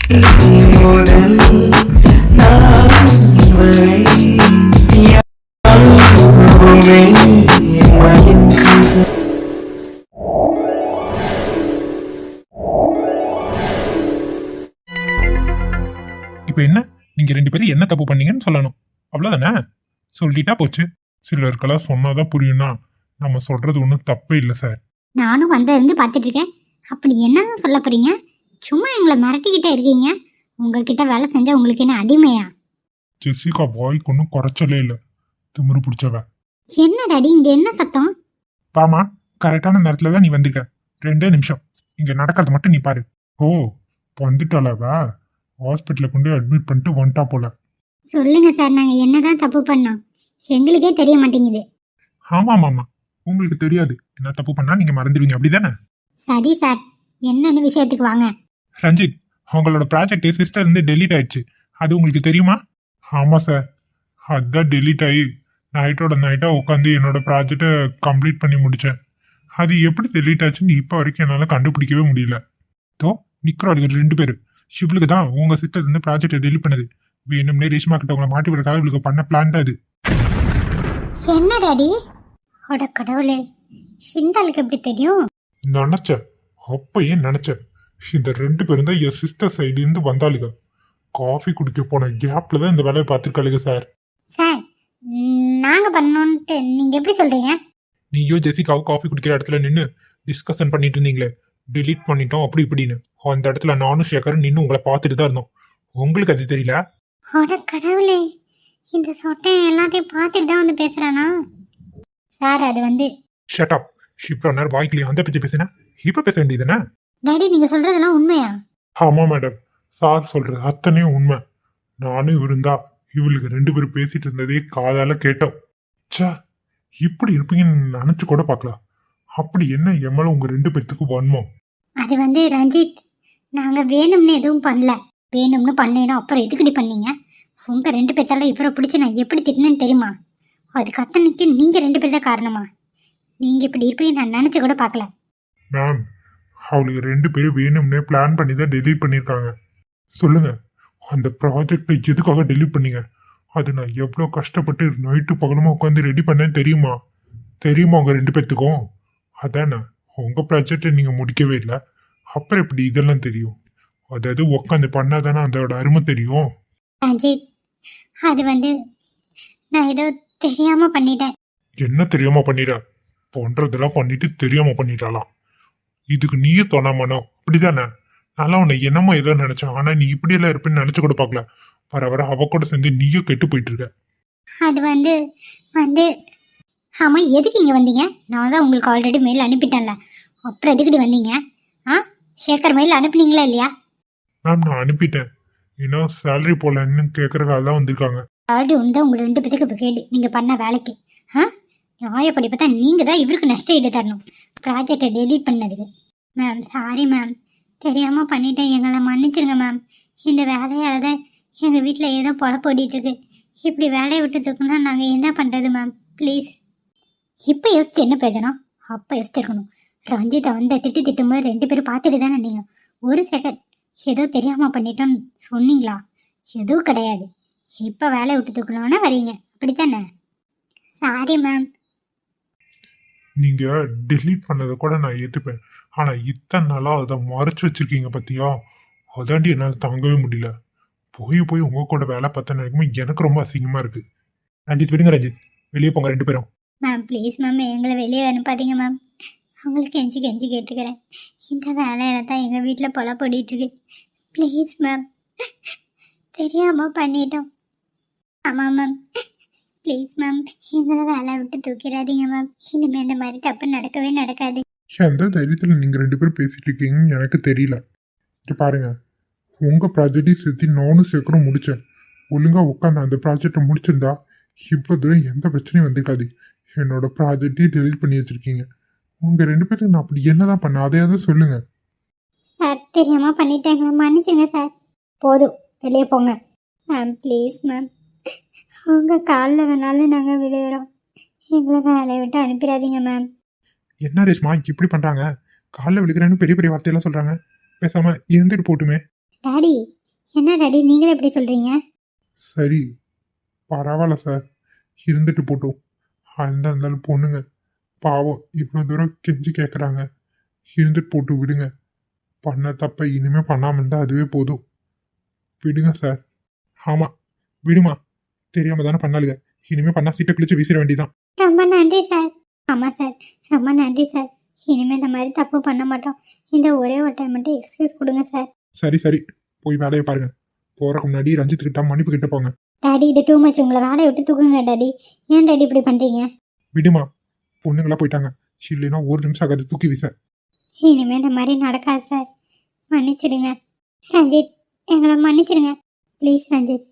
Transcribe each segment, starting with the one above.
முதல் நான் வரை யாருமே மயக்கம். இப்போ என்ன, நீங்க 2 பேரும் என்ன தப்பு பண்ணீங்கன்னு சொல்லணும், அவ்வளவுதானே? சொல்லிட்டா போச்சு. சிலருக்கெல்லாம் சொன்னாதான் புரியும்னா நம்ம சொல்றது ஒன்றும் தப்பே இல்லை சார். நானும் இருந்து பார்த்துட்டு இருக்கேன். அப்படி என்னன்னு சொல்ல போறீங்க? சும்மா எங்களை மிரட்டிக்கிட்டே இருக்கீங்க. உங்ககிட்ட வேலை செஞ்சா உங்களுக்கு என்ன அடிமையா? ஜெசிகா வாய்க்கு ஒன்றும் குறைச்சலே இல்லை, திமிரு பிடிச்சவ. என்ன டாடி, இங்க என்ன சத்தம்? பாமா, கரெக்டான நேரத்துல தான் நீ வந்திருக்க. 2 நிமிஷம் இங்க நடக்கிறது மட்டும் நீ பாரு. ஓ, வந்துட்டாளவ. ஹாஸ்பிட்டல கொண்டு அட்மிட் பண்ணிட்டு வந்துட்டா போல. சொல்லுங்க சார், நாங்க என்னதான் தப்பு பண்ணோம்? எங்களுக்கே தெரிய மாட்டேங்குது. ஆமா மாமா, உங்களுக்கு தெரியாது. என்ன தப்பு பண்ணா நீங்க மறந்துடுவீங்க, அப்படிதானே? சரி சார், என்னன்னு விஷயத்துக்கு வாங்க. ரஞ்சித், உங்களோட ப்ராஜெக்ட் சிஸ்டர் இருந்து டெலீட் ஆயிடுச்சு, அது உங்களுக்கு தெரியுமா? ஆமா சார், அதான் டெலீட் ஆகி நைட்டோட நைட்டா உட்காந்து என்னோட ப்ராஜெக்டை கம்ப்ளீட் பண்ணி முடிச்சேன். அது எப்படி டெலீட் ஆச்சுன்னு இப்போ வரைக்கும் என்னால் கண்டுபிடிக்கவே முடியல. தோ நிக்கிறோம் 2 பேர். ஷிவ்லுக்கு தான் உங்க சிஸ்டர் இருந்து ப்ராஜெக்டை டெலீட் பண்ணது. வேணும்னே ரேஷ்மா கிட்ட உங்களை மாட்டி விடுறதுக்காக இவளுக்கு பண்ண பிளான் தான் அது. என்ன டாடி? அட கடவுளே, இந்த ஆளுக்கு எப்படி தெரியும்? நினைச்சேன், அப்பயே நினைச்சேன். இந்த 2 பேரும் தான் என் சிஸ்டர் சைடு இருந்து வந்தாளுங்க. காஃபி குடிக்க போன கேப்ல தான் இந்த வேலையை பார்த்துருக்காளுங்க சார். சார், நாங்க பண்ணோன்ட்டு நீங்க எப்படி சொல்றீங்க? நீயோ ஜெசிகாவும் காஃபி குடிக்கிற இடத்துல நின்று டிஸ்கஷன் பண்ணிட்டு இருந்தீங்களே, டிலீட் பண்ணிட்டோம் அப்படி இப்படின்னு. அந்த இடத்துல நானும் சேகரும் நின்று உங்களை பார்த்துட்டு தான் இருந்தோம். உங்களுக்கு அது தெரியல? அட கடவுளே, இந்த சொட்டை எல்லாத்தையும் பார்த்துட்டு தான் வந்து பேசுறானா? சார், அது ஷட் அப். இப்போ நேரம் வாய்க்கிலையும் அந்த பற்றி பேசினா இப்போ பேச வேண்டியதுதானே? டாடி, நீங்க சொல்றதெல்லாம் உண்மையா? ஆமா மேடம், சார் சொல்றது அத்தனையும் உண்மை. நானும் இருந்தா இவளுக்கு 2 பேரும் பேசிட்டு இருந்ததே காதால கேட்டோம். சே, இப்படி இருப்பீங்கன்னு நினைச்சு கூட பார்க்கலாம். அப்படி என்ன எம்மள உங்க 2 பேர்த்துக்கு வன்மம்? அது ரஞ்சித், நாங்க வேணும்னு எதுவும் பண்ணல. வேணும்னு பண்ணேனோ அப்புறம் எதுக்கடி பண்ணீங்க? உங்க 2 பேர்த்தால இவரை பிடிச்சி நான் எப்படி திட்டினேன்னு தெரியுமா? அதுக்கு அத்தனைக்கு நீங்க 2 பேர் தான் காரணமா? நீங்க இப்படி இருப்பீங்க நான் நினைச்சு கூட பார்க்கல. மேம், அவளுக்கு 2 பேரும் வேணும்னே பிளான் பண்ணி தான் டெலீட் பண்ணியிருக்காங்க. சொல்லுங்க, அந்த ப்ராஜெக்டை எதுக்காக டெலீட் பண்ணீங்க? அது நான் எவ்வளோ கஷ்டப்பட்டு நைட்டு பகலுமா உட்காந்து ரெடி பண்ணேன்னு தெரியுமா? தெரியுமா உங்க 2 பேர்த்துக்கும்? அதானே, உங்க ப்ராஜெக்டை நீங்க முடிக்கவே இல்லை, அப்புறம் எப்படி இதெல்லாம் தெரியும்? அதாவது உட்காந்து பண்ணாதானே அதோட அருமை தெரியும். ரஞ்சித், அது நான் ஏதோ தெரியாம பண்ணிட்டேன். என்ன தெரியாம பண்ணிட? பண்றதெல்லாம் பண்ணிட்டு தெரியாம பண்ணிட்டாலாம். இதுக்கு நீயே தோணாமனோ, அப்படிதானே? நல்லா உன்னை என்னமோ ஏதோ நினைச்சேன், ஆனா நீ இப்படியெல்லாம் இருப்பேன்னு நினைச்சு கூட பார்க்கல. வர வர அவ கூட சேர்ந்து நீயும் கெட்டு போயிட்டு இருக்க. அது ஆமா, எதுக்கு இங்க வந்தீங்க? நான் தான் உங்களுக்கு ஆல்ரெடி மெயில் அனுப்பிட்டேன்ல, அப்புறம் எதுக்கடி வந்தீங்க? சேகர் மெயில் அனுப்புனீங்களா இல்லையா? மேம், நான் அனுப்பிட்டேன். ஏன்னா சேலரி போடலன்னு கேட்கறதுக்காக தான் வந்திருக்காங்க. ஆல்ரெடி உங்க 2 பேத்துக்கு இப்போ கேடு நீங்க பண்ண வேலைக்கு. நியாயப்படி பார்த்தா நீங்க தான் இவருக்கு நஷ்ட ஈடு தரணும், ப்ராஜெக்டை டெலீட் பண்ணதுக்கு. மேம், சாரி மேம், தெரியாம பண்ணிட்டேன், எங்களை மன்னிச்சிருங்க மேம். இந்த வேலையால தான் எங்கள் வீட்டில் ஏதோ பொழப்பு ஓடிட்டு இருக்கு. இப்படி வேலையை விட்டு தூக்கணும்னா நாங்கள் என்ன பண்ணுறது மேம்? ப்ளீஸ். இப்போ யோசிச்சு என்ன பிரயோஜனம்? அப்போ யோசிச்சிருக்கணும். ரஞ்சித்தை திட்டும்போது 2 பேரும் பார்த்துட்டு தானே இருந்தீங்க. ஒரு செகண்ட் ஏதோ தெரியாமல் பண்ணிட்டோன்னு சொன்னீங்களா? எதுவும் கிடையாது. இப்போ வேலையை விட்டு தூக்கணும்னா வரீங்க, அப்படித்தானே? Sorry ma'am. நீங்க டெலீட் பண்ணதை கூட நான் ஏற்றுப்பேன், ஆனா இத்தனை நாளா அதை மறைச்சு வச்சிருக்கீங்க பத்தியா? அதாண்டி என்னால் தாங்கவே முடியல. போய் உங்க கூட வேலை பார்த்த நினைக்கும்போது எனக்கு ரொம்ப அசிங்கமா இருக்கு. ரஞ்சித், விடுங்க ரஞ்சித், வெளியே போங்க 2 பேரும். மேம் ப்ளீஸ் மேம், எங்களை வெளியே அனுப்பாதீங்க மேம். அவங்களுக்கு கெஞ்சி கேட்டுக்கிறேன். இந்த வேலையில தான் எங்கள் வீட்டில் பொழப்பு ஓடிட்டுருக்கு. ப்ளீஸ் மேம், தெரியாமல் பண்ணிட்டோம். ஆமாம் மேம், ப்ளீஸ் மேம், எங்களை வேலை விட்டு தூக்கிடாதீங்க மேம். இனிமேல் இந்த மாதிரி தப்பு நடக்கவே நடக்காது. எந்த தைரியத்தில் நீங்கள் 2 பேரும் பேசிட்டு இருக்கீங்கன்னு எனக்கு தெரியல. இங்கே பாருங்க, உங்கள் ப்ராஜெக்டையும் சேர்த்து நானும் சேர்க்கணும் முடித்தேன். ஒழுங்காக உட்காந்து அந்த ப்ராஜெக்டை முடிச்சிருந்தா இப்போ தூரம் எந்த பிரச்சனையும் வந்திருக்காது. என்னோட ப்ராஜெக்டையும் டெலிட் பண்ணி வச்சுருக்கீங்க. உங்கள் 2 பேருக்கு நான் அப்படி என்ன தான் பண்ணேன், அதையாவது சொல்லுங்கள். சார், தெரியாமல் பண்ணிட்டேங்க, மன்னிச்சுங்க சார். போதும், வெளியே போங்க. மேம் ப்ளீஸ் மேம், உங்கள் காலில் வேணாலும் நாங்கள் விழுகிறோம். எங்களை வேலையை விட்டு அனுப்பிடாதீங்க மேம். என்ன ரேஷ்மா இப்படி பண்ணுறாங்க? காலைல விழுக்கிறேன்னு பெரிய பெரிய வார்த்தையெல்லாம் சொல்கிறாங்க. பேசாமல் இருந்துட்டு போட்டுமே. டாடி, என்ன டாடி நீங்களே எப்படி சொல்கிறீங்க? சரி பரவாயில்ல சார், இருந்துட்டு போட்டோம். அந்த இருந்தாலும் பொண்ணுங்க பாவம் இவ்வளோ தூரம் கெஞ்சி கேட்குறாங்க. இருந்துட்டு போட்டு விடுங்க. பண்ண தப்ப இனிமேல் பண்ணாமல் இருந்தால் அதுவே போதும். விடுங்க சார். ஆமாம் விடுமா, தெரியாம தானே பண்ணாளுங்க. இனிமேல் பண்ணா சீட்டை கிழிச்சு வீசிட வேண்டியதான். ரொம்ப நன்றி சார். ஆமாம் சார், ரொம்ப நன்றி சார். இனிமேல் இந்த மாதிரி தப்பு பண்ண மாட்டோம். இந்த ஒரே ஒரு டைம் மட்டும் எக்ஸ்கியூஸ் கொடுங்க சார். சரி சரி, போய் வேலையை பாருங்க. போறதுக்கு முன்னாடி ரஞ்சித்துக்கிட்ட மன்னிப்பு கிட்ட போங்க. டாடி இது டூ மச். உங்களை வேலையை விட்டு தூக்குங்க டாடி. ஏன் டாடி இப்படி பண்ணுறீங்க? விடுமா, பொண்ணுங்களா போயிட்டாங்க. இல்லைன்னா ஒரு நிமிஷம் ஆகாது தூக்கி வீச. இனிமேல் இந்த மாதிரி நடக்காது சார். மன்னிச்சிடுங்க ரஞ்சித், எங்களை மன்னிச்சிடுங்க ப்ளீஸ் ரஞ்சித்.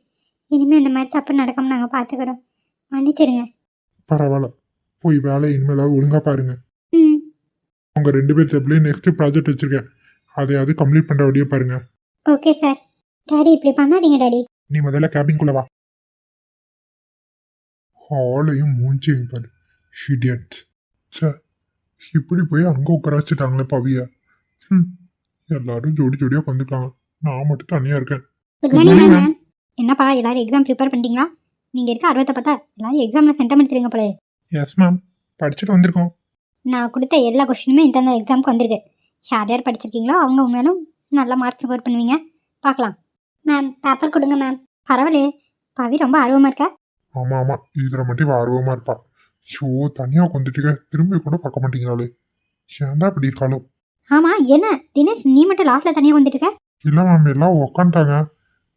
இனிமேல் இந்த மாதிரி தப்பு நடக்காம நாங்கள் பார்த்துக்குறோம். மன்னிச்சிடுங்க. பரவாயில்ல, போய் வேலையை இனிமேலாவது ஒழுங்கா பாருங்க. ம் உங்க 2 பேர் தப்புலையும் நெக்ஸ்ட் ப்ராஜெக்ட் வச்சிருக்கேன், அதையாவது கம்ப்ளீட் பண்ற வழியை பாருங்க. Okay sir. டாடி இப்படி பண்ணாதீங்க டாடி. நீ முதல்ல கேபின்குள்ள வா. ஹாலையும் மூஞ்சியும் பாரு, இடியட். சார் இப்படி போய் அங்கே உட்கார வச்சுட்டாங்களே பவிய. எல்லாரும் ஜோடி ஜோடியாக உட்காந்துருக்காங்க, நான் மட்டும் தனியாக இருக்கேன். Good morning ma'am. என்னப்பா எல்லாரும் எக்ஸாம் ப்ரிப்பேர் பண்ணிட்டீங்களா? நீங்கள் இருக்க ஆர்வத்தை பார்த்தா எல்லாரும் எக்ஸாமில் சென்டம் எடுத்துருங்க போல. எஸ் மேம், படிச்சுட்டு வந்திருக்கோம். நான் கொடுத்த எல்லா கொஸ்டினுமே இந்த எக்ஸாமுக்கு வந்திருக்கு. யார் யார் படிச்சிருக்கீங்களோ அவங்க உண்மையிலும் நல்ல மார்க் ஸ்கோர் பண்ணுவீங்க. பார்க்கலாம். மேம் பேப்பர் கொடுங்க மேம். பரவாயில்லையே, பவி ரொம்ப ஆர்வமாக இருக்கா. ஆமாம் ஆமாம், இதில் மட்டும் இவ ஆர்வமாக இருப்பா. ஷோ தனியாக உட்காந்துட்டு திரும்பி கூட பார்க்க மாட்டேங்கிறாளே, ஏன்டா இப்படி இருக்காளோ. ஆமாம் என்ன தினேஷ், நீ மட்டும் லாஸ்ட்டில் தனியாக வந்துட்டு இருக்க? இல்லை மேம், எல்லாம் உக்காந்துட்டாங்க.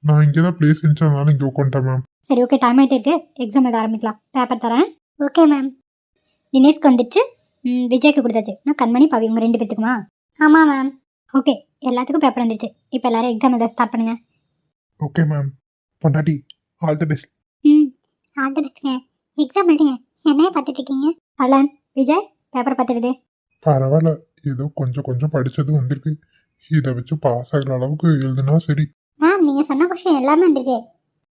நான் இங்கே தான் பிளேஸ் இருந்துச்சதுனால இங்கே உட்காந்துட்டேன் மேம். சரி ஓகே, டைம் ஆகிட்டே இருக்கு. எக்ஸாம் எழுத ஆரம்பிக்கலாம். பேப்பர் தரேன். Okay ma'am. தினேஷ்க்கு வந்துச்சு, விஜய்க்கு கொடுத்தாச்சு. நான் கண்மணி பவி உங்கள் 2 பேத்துக்குமா? ஆமாம் மேம். ஓகே, எல்லாத்துக்கும் பேப்பர் வந்துருச்சு. இப்போ எல்லாரும் எக்ஸாம் எழுத ஸ்டார்ட் பண்ணுங்க. Okay ma'am. பொண்டாட்டி all the best. All the பெஸ்ட்ங்க. எக்ஸாம் எழுதுங்க. என்னைய பார்த்துட்டு இருக்கீங்க? அலன் விஜய் பேப்பர் பார்த்துடுது. பரவாயில்ல, ஏதோ கொஞ்சம் கொஞ்சம் படித்தது வந்திருக்கு. இதை வச்சு பாஸ் ஆகிற அளவுக்கு எழுதுனா சரி. மேம் நீங்கள் சொன்ன கொஷின் எல்லாமே வந்திருக்கு.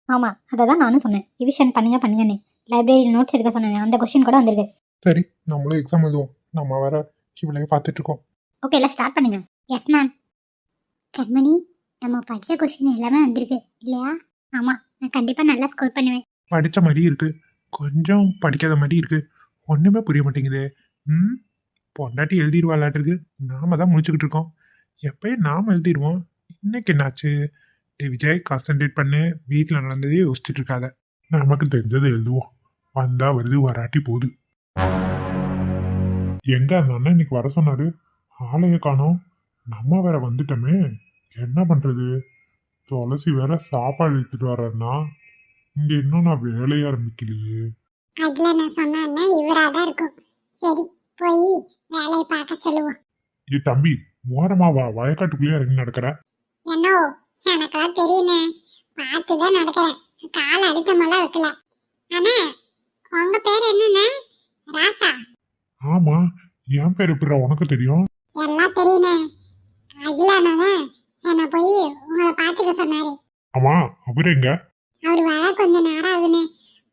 ஆமாம், அதை தான் நானும் சொன்னேன். ரிவிஷன் பண்ணுங்கன்னு. லைப்ரரியில் நோட்ஸ் எடுக்க சொன்னேன், அந்த கொஷின் கூட வந்திருக்கு. சரி, நம்மளும் எக்ஸாம் எழுதுவோம். நம்ம வேற இவளையே பார்த்துட்டு இருக்கோம். ஓகே எல்லாம் ஸ்டார்ட் பண்ணுங்க. Yes ma'am. கண்மணி, நம்ம படித்த கொஷின் எல்லாமே வந்திருக்கு இல்லையா? ஆமாம், நான் கண்டிப்பாக நல்லா ஸ்கோர் பண்ணுவேன். படித்த மாதிரி இருக்கு, கொஞ்சம் படிக்காத மாதிரி இருக்கு. ஒன்றுமே புரிய மாட்டேங்குது. பொண்டாட்டி எழுதிடுவாளாட்டிருக்கு. நாம தான் முடிச்சுக்கிட்டு இருக்கோம். எப்பயும் நாம் எழுதிடுவோம். இன்னைக்கு என்னாச்சு? டே விஜய், கான்சன்ட்ரேட் பண்ணு. வீட்டில் நடந்ததே யோசிச்சுட்டு இருக்காத. நமக்கு தெரிஞ்சதை எழுதுவோம். வந்தா வருது, வராட்டி போகுது. எங்க அந்த அண்ணன் இன்னைக்கு வர சொன்னாரு, ஆளைய காணோம். நம்ம வேற வந்துட்டோமே, என்ன பண்றது? துளசி வேற சாப்பாடு எடுத்துட்டு வர்றேன்னா, இங்க இன்னும் நான் வேலைய ஆரம்பிக்கலையே. அதுல நான் சொன்னா இவரா தான் இருக்கும். சரி போய் வேலையை பார்க்க சொல்லுவோம். தம்பி, ஓரமா வா, வயக்காட்டுக்குள்ளேயே இறங்கி நடக்கிற. என்னோ எனக்கெல்லாம் தெரியுமே, பார்த்துதான் நடக்கிறேன். கால் அடித்தமெல்லாம் வைக்கல. ஆனா உங்க பேர் என்னன்னு? ராசா. ஆமா, என் பேர் எப்படிடா உனக்கு தெரியும்? எல்லாம் தெரியுமே. அகிலானதான் என்ன போய் உங்களை பார்த்துக்க சொன்னாரு. ஆமா, அவரு எங்க? அவர் வர கொஞ்ச நேரம் ஆகுன்னு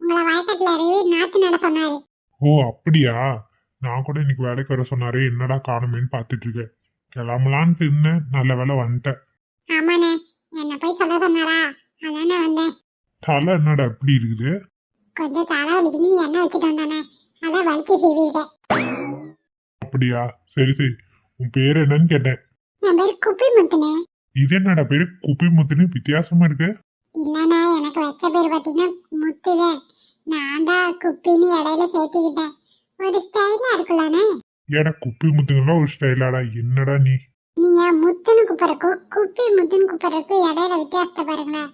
உங்களை வயக்காட்டுல இறங்கி நாத்து நட சொன்னாரு. ஓ அப்படியா? நான் கூட இன்னைக்கு வேலைக்கு வர சொன்னாரு, என்னடா காணுமேன்னு பார்த்துட்டு இருக்கேன். கிளம்பலான்ட்டு இருந்தேன், நல்ல வேலை வந்துட்டேன். ஆமாண்ணே, என்ன போய் சொல்ல சொன்னாரா, அதானே வந்தேன். தலை என்னடா இப்படி இருக்குது? கொஞ்சம் தலை வலிக்குன்னு எண்ணெய் வச்சுட்டு வந்தானே, அதான் வலிச்சு சீவிட்டேன். அப்படியா? சரி சரி, உன் பேர் என்னன்னு கேட்டேன். என் பேர் குப்பி முத்துனே. இது என்னடா பேரு குப்பி முத்துன்னு வித்தியாசமா இருக்கு? இல்லண்ணா, எனக்கு வச்ச பேர் பார்த்தீங்கன்னா முத்துதே. நான் தான் குப்பின்னு இடையில சேர்த்துக்கிட்டேன். ஒரு ஸ்டைலா இருக்குல்லண்ணே. ஏடா குப்பி முத்துங்கெல்லாம் ஒரு ஸ்டைலாடா? என்னடா நீ? நீங்க முத்துன்னு கூப்பிடுறக்கும் குப்பி முத்துன்னு கூப்பிடுறக்கும் இடையில வித்தியாசத்தை பாருங்களேன்.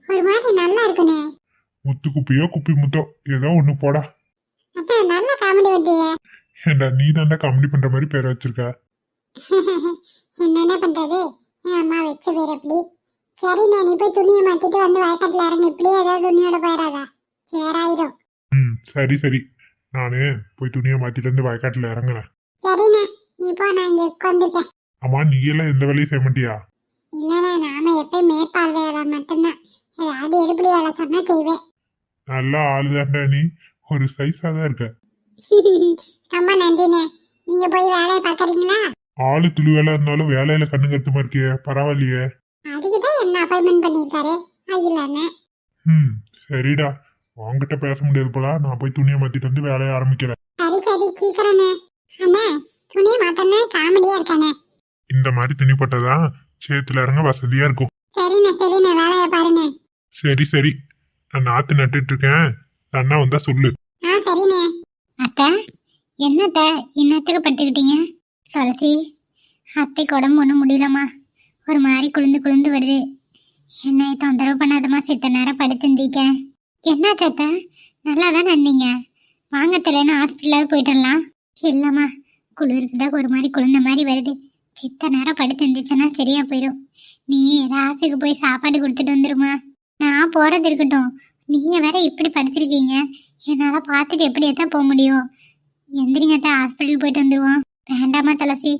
ஒரு மாதிரி நல்லா இருக்குண்ணே. முத்து குப்பியோ குப்பி முத்தோ ஏதோ ஒண்ணு போடா. அதான் நல்ல காமெடி வட்டியே. ஏண்டா நீ தாண்டா காமெடி பண்ற மாதிரி பேர் வச்சிருக்க. என்னென்ன பண்றது, என் அம்மா வச்ச பேர் எப்படி. சரி, நீ போய் துணியை மாத்திட்டு வந்து வயக்காட்டுல இறங்கி. இப்படியே ஏதாவது துணியோட போயிடாதா, சேராயிரும். சரி சரி, நானு போய் துணியை மாத்திட்டு வந்து வயக்காட்டுல இறங்குறேன். சரிண்ணே, நீ போ, நான் இங்க உட்காந்துருக்கேன். ஆமா, நீ எல்லாம் எந்த வேலையும் செய்ய மாட்டியா? இல்லண்ணா, நாம எப்பயும் மேற்பார்வையாளர் மட்டும்தான். ஏதாவது எடுப்படி வேலை சொன்னா செய்வேன். நல்லா ஆளுதாண்டா நீ, ஒரு சைஸா தான் இருக்க. ரொம்ப நன்றிண்ணே. நீங்க போய் வேலையை பாக்குறீங்களா? ஆளு துளி வேலை இருந்தாலும் வேலையில கண்ணு கருத்துமா இருக்கியே, பரவாயில்லையே. அதுக்குதான் என்ன அப்பாயின்மெண்ட் பண்ணியிருக்காரு அகில் அண்ணன். ம் சரிடா, உன்கிட்ட பேச முடியாது போல. நான் போய் துணியை மாத்திட்டு வந்து வேலையை ஆரம்பிக்கிறேன். சரி சரி சீக்கிரண்ணே. அண்ணே துணியை மாத்தண்ணே, காமெடியா இருக்கானே. இந்த மாதிரி துணி போட்டதான் சேத்துல இறங்க வசதியா இருக்கும். சரிண்ணே சரிண்ணே, வேலையை பாருண்ணே. சரி சரி, நான் நாத்து நட்டுட்டு இருக்கேன். அண்ணா வந்தா சொல்லு. சரிண்ணே. அத்தை, என்னத்த இன்னத்துக்கு படுத்துக்கிட்டீங்க? துளசி, அத்தைக்கு உடம்பு ஒன்றும் முடியலம்மா. ஒரு மாதிரி குளிந்து குளிந்து வருது. என்னை தொந்தரவு பண்ணாதம்மா, சித்த நேரம் படுத்துருந்தீங்க. என்னாச்சு அத்தை? நல்லா தானே இருந்தீங்க? வாங்க தெரியலன்னு ஹாஸ்பிட்டலாவது போயிட்டுடலாம். இல்லைம்மா, குளிருக்கு தான் ஒரு மாதிரி குளிர்ந்த மாதிரி வருது. சித்த நேரம் படுத்து இருந்துச்சுன்னா சரியா போயிடும். நீ ராசுக்கு போய் சாப்பாடு கொடுத்துட்டு வந்துருமா. நான் போகிறது இருக்கட்டும், நீங்கள் வேற இப்படி படிச்சிருக்கீங்க. என்னால் பார்த்துட்டு எப்படி எத்தான் போக முடியும்? எந்திரிங்கத்தான், ஹாஸ்பிட்டல் போயிட்டு வந்துடுவோம். வேண்டாமா துளசி,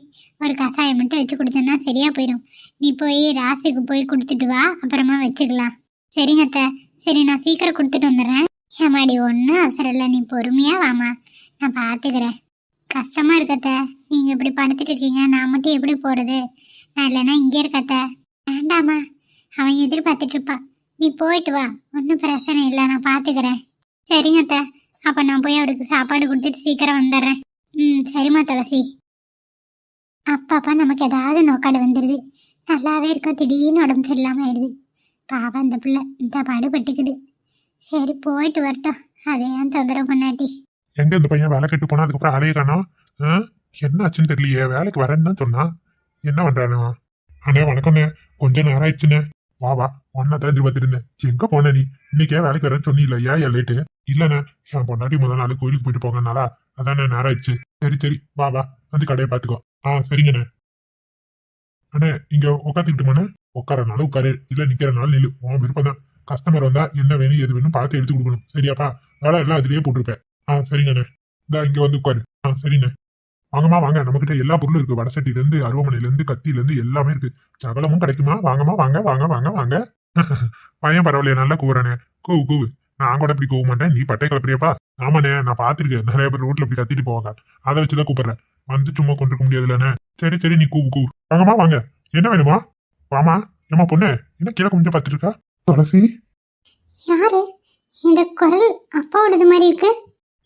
ஒரு கஷாயம் மட்டும் வச்சு கொடுத்தோன்னா சரியா போயிடும். நீ போய் ராசுக்கு போய் கொடுத்துட்டு வா, அப்புறமா வச்சுக்கலாம். சரிங்க அத்தை. சரி, நான் சீக்கிரம் கொடுத்துட்டு வந்துடுறேன். ஏமாடி ஒன்றும் அவசரம் இல்லை, நீ பொறுமையாக வாமா, நான் பார்த்துக்கிறேன். கஷ்டமாக இருக்கத்த, நீங்கள் இப்படி படுத்துட்டு இருக்கீங்க, நான் மட்டும் எப்படி போகிறது? நான் இல்லைன்னா இங்கே இருக்கத்த. வேண்டாமா, அவன் எதிர்பார்த்துட்டு இருப்பான். நீ போயிட்டு வா, ஒன்றும் பிரச்சனை இல்லை, நான் பார்த்துக்கிறேன். சரிங்க அத்தை, அப்போ நான் போய் அவருக்கு சாப்பாடு கொடுத்துட்டு சீக்கிரம் வந்துடுறேன். சரிம்மா துளசி. அப்பப்பா நமக்கு ஏதாவது நோக்காடு வந்துடுது. நல்லாவே இருக்க, திடீர்னு உடம்பு சரியில்லாமல் ஆயிடுது. பாவம் இந்த பிள்ளை இந்த பாடுபட்டுக்குது. சரி போயிட்டு வரட்டும், அதை ஏன் தொந்தரவு பண்ணாட்டி. எங்க இந்த பையன் வேலை கெட்டு போனா அதுக்கப்புறம் அலைய காணோம். என்ன ஆச்சுன்னு தெரியலையே. வேலைக்கு வரேன்னு தான் சொன்னான், என்ன பண்றானோ? அண்ணே வணக்கம்ண்ணே, கொஞ்சம் நேரம் ஆயிடுச்சுண்ணே. வா வா, ஒன்னா தான் எதிர்பார்த்துட்டு இருந்தேன். எங்க போன நீ? இன்னைக்கே வேலைக்கு வரேன்னு சொன்னீங்களா? ஏன் லேட்டு? இல்லண்ணே, என் பொண்டாட்டி முதல் நாள் கோயிலுக்கு போயிட்டு போங்கனாலா, அதானே நேரம் ஆயிடுச்சு. சரி சரி, வா வா, வந்து கடையை பார்த்துக்கோ. சரிங்கண்ணே. அண்ணே இங்க உட்காந்துக்கிட்டுமாண்ணே? உட்காரனாலும் உட்காரு, இல்ல நிக்கிறனாலும் நில்லு, உன் விருப்பம் தான். கஸ்டமர் வந்தா என்ன வேணும் எது வேணும் பார்த்து எடுத்து கொடுக்கணும், சரியாப்பா? வேலை எல்லாம் அதுலயே போட்டிருப்பேன். சரிங்கண்ணே, இந்தா இங்க வந்து உட்காரு. சரிண்ணே. வாங்கம்மா வாங்க, நம்மகிட்ட எல்லா பொருளும் இருக்கு. வடசட்டில இருந்து அருவமனையில இருந்து கத்தியில இருந்து எல்லாமே இருக்கு. சகலமும் கிடைக்குமா? வாங்கம்மா வாங்க வாங்க வாங்க வாங்க. பையன் பரவாயில்லையா, நல்லா கூவுறானே. கூவு கூவு. நான் கூட இப்படி கூவ மாட்டேன், நீ பட்டை கிளப்புறியாப்பா? ஆமாண்ணே, நான் பாத்திருக்கேன், நிறைய பேர் ரோட்ல இப்படி கத்திட்டு போவாங்க. அதை வச்சுதான் கூப்பிடுறேன். வந்து சும்மா கொண்டிருக்க முடியாதுல்லண்ணே. சரி சரி, நீ கூவு கூவு. வாங்கம்மா வாங்க, என்ன வேணுமா? வாமா. ஏமா பொண்ணு, என்ன கீழே கொஞ்சம் பார்த்துட்டு இருக்கா? துளசி யாரு இந்த குரல்? அப்பாவோடது மாதிரி இருக்கு.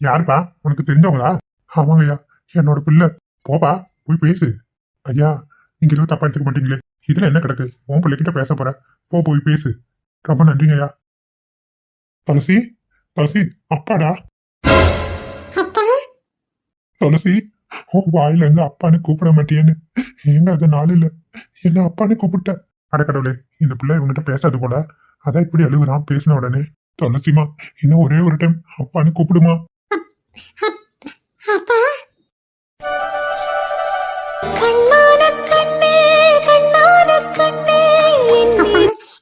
யாருப்பா? உனக்கு தெரிஞ்சவங்களா? ஆமாங்கய்யா, என்னோட பிள்ளை. போப்பா போய் பேசு. ஐயா, நீங்க எதுவும் தப்பா எடுத்துக்க மாட்டீங்களே? இதுல என்ன கிடக்கு? உன் பிள்ளைகிட்ட பேச போற, போய் பேசு. ரொம்ப நன்றிங்கய்யா. துளசி துளசி, அப்பாடா. அப்பா துளசி, உன் வாயில இருந்து அப்பான்னு கூப்பிட மாட்டியேன்னு எங்க அது நாள் இல்ல, என்ன அப்பான்னு கூப்பிட்ட? அடக்கடவுளே, இந்த பிள்ளை இவங்கிட்ட பேசாது போல, அதான் இப்படி அழுகுறான் பேசின உடனே. துளசிமா, இன்னும் ஒரே ஒரு டைம் அப்பான்னு கூப்பிடுமா? அப்பா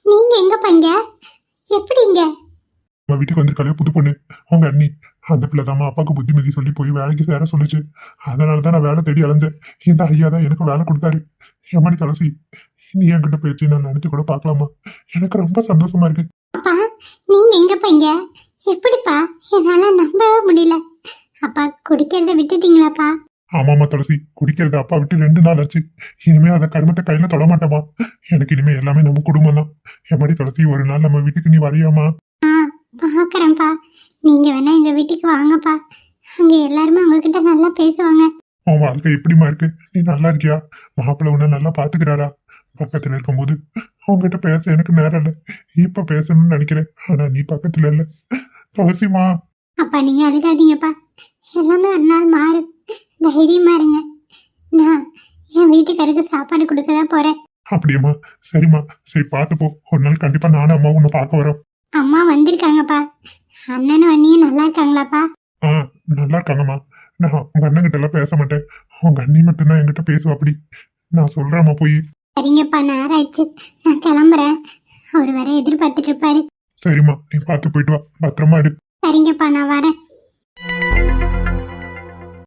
நீங்க எங்க பையங்க? எப்படிங்க? நம்ம வீட்டுக்கு வந்திருக்காளே புது பொண்ணு, உங்க அண்ணி. அந்த பிள்ளை தாமா அப்பாவுக்கு புத்திமதி சொல்லி போய் வேலைக்கு சேர சொல்லுச்சு. அதனாலதான் நான் வேலை தேடி அலைஞ்சேன். இந்த ஐயா தான் எனக்கு வேலை கொடுத்தாரு. எம்மாடி துளசி, நீ என்கிட்ட பேச்சு நான் நினைச்சு கூட பாக்கலாமா? எனக்கு ரொம்ப சந்தோஷமா இருக்கு. அப்பா நீங்க எங்க பையங்க? எப்படிப்பா? என்னால நம்பவே முடியல. அப்பா குடிக்கிறத விட்டுட்டீங்களாப்பா? ஆமாமா துளசி, குடிக்கிறத அப்பா விட்டு 2 நாள் ஆச்சு. இனிமே அதை கருமத்தை கையில தொட மாட்டேமா. எனக்கு இனிமே எல்லாமே நம்ம குடும்பம் தான். எம்மாடி துளசி, ஒரு நாள் நம்ம வீட்டுக்கு நீ வரையாமா? பாக்குறேன்ப்பா, நீங்க வேணா எங்க வீட்டுக்கு வாங்கப்பா. அங்க எல்லாருமே உங்ககிட்ட நல்லா பேசுவாங்க. உன் வாழ்க்கை எப்படிமா இருக்கு? நீ நல்லா இருக்கியா? மாப்பிள்ளை உன்ன நல்லா பாத்துக்கிறாரா? பக்கத்துல இருக்கும்போது அவங்ககிட்ட பேச எனக்கு நேரம் இல்லை. இப்ப பேசணும்னு நினைக்கிறேன், ஆனா நீ பக்கத்துல இல்ல. துளசிமா. அப்பா நீங்க அழுகாதீங்கப்பா, எல்லாமே ஒரு நாள் மாறும். தைரியமா இருங்க. நான் என் வீட்டுக்காருக்கு சாப்பாடு கொடுக்கதான் போறேன். அப்படியேம்மா? சரிம்மா, சரி பார்த்து போ. ஒரு நாள் கண்டிப்பா நானும் அம்மா உன்னை பார்க்க வரோம். அம்மா வந்திருக்காங்கப்பா. அண்ணனும் அண்ணியும் நல்லா இருக்காங்களாப்பா? நல்லா இருக்காங்கம்மா. நான் உங்க அண்ணன் கிட்ட எல்லாம் பேச மாட்டேன், உங்க அண்ணி மட்டும்தான் என்கிட்ட பேசுவா. அப்படி நான் சொல்றேம்மா போய். சரிங்கப்பா, நேரம் ஆயிடுச்சு, நான் கிளம்புறேன். அவர் வர எதிர்பார்த்துட்டு இருப்பாரு. சரிம்மா, நீ பார்த்து போயிட்டு வா, பத்திரமா இரு. சரிங்கப்பா, நான் வரேன்.